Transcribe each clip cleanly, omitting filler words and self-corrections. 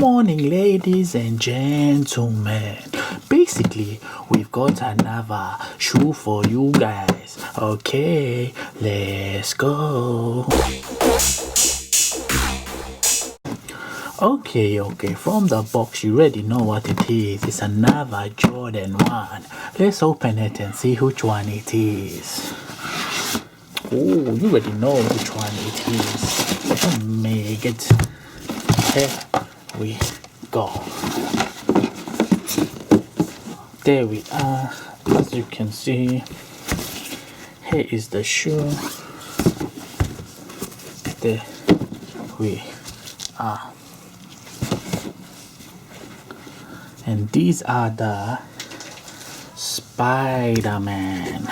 morning, ladies and gentlemen. Basically, we've got another shoe for you guys. Okay, let's go. Okay, from the box you already know what it is. It's another Jordan 1. Let's open it and see which one it is. Oh, you already know which one it is. Let me get. Here we go. There we are. As you can see, here is the shoe. There we are. And these are the Spiderman.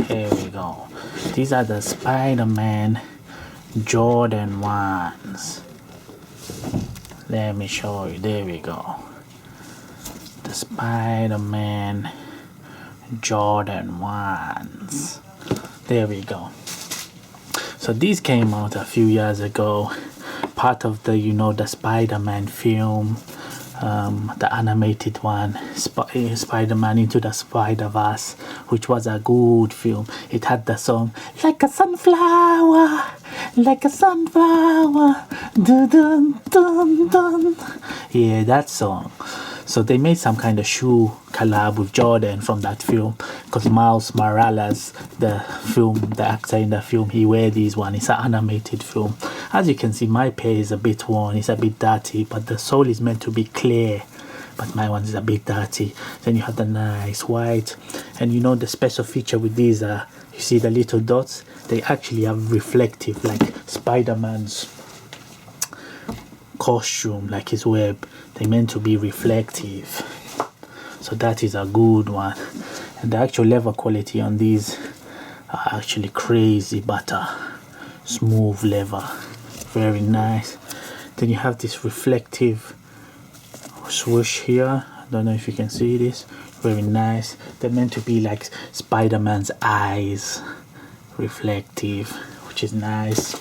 Here we go. These are the Spiderman Jordan 1s. Let me show you. There we go. The Spiderman Jordan 1s. There we go. So these came out a few years ago. Part of the, you know, the Spider-Man film. The animated one, Spider-Man Into the Spider-Verse, which was a good film. It had the song like a sunflower, like a sunflower, dun dun dun dun. Yeah, that song. So they made some kind of shoe collab with Jordan from that film, because Miles Morales, the actor in the film, he wear these one. It's an animated film. As you can see, my pair is a bit worn, it's a bit dirty, but the sole is meant to be clear, but my one is a bit dirty. Then you have the nice white, and you know the special feature with these are, you see the little dots, they actually have reflective, like Spider-Man's costume, like his web, they meant to be reflective. So that is a good one. And the actual leather quality on these are actually crazy butter, smooth leather, very nice. Then you have this reflective swoosh here. I don't know if you can see this, very nice. They're meant to be like Spider-Man's eyes, reflective, which is nice.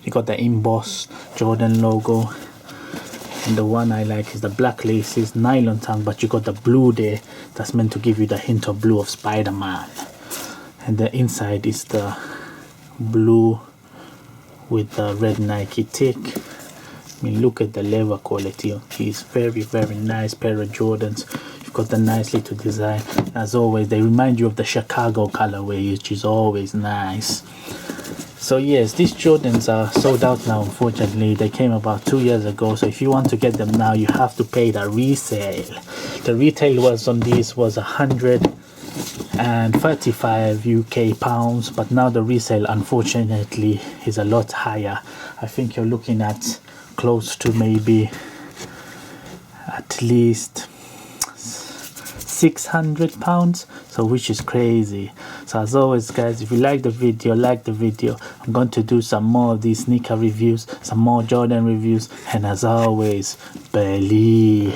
You got the embossed Jordan logo, and the one I like is the black laces, nylon tongue, but you got the blue there. That's meant to give you the hint of blue of Spider-Man. And the inside is the blue with the red Nike tick. I mean, look at the leather quality of these. Very, very nice pair of Jordans. You've got the nice little design. As always, they remind you of the Chicago colorway, which is always nice. So yes, these Jordans are sold out now, unfortunately. They came about 2 years ago, so if you want to get them now, you have to pay the resale. The retail was on these was 135 UK pounds, but now the resale unfortunately is a lot higher. I think you're looking at close to maybe at least £600, so which is crazy. So as always guys, if you like the video, I'm going to do some more of these sneaker reviews, some more Jordan reviews, and as always, believe.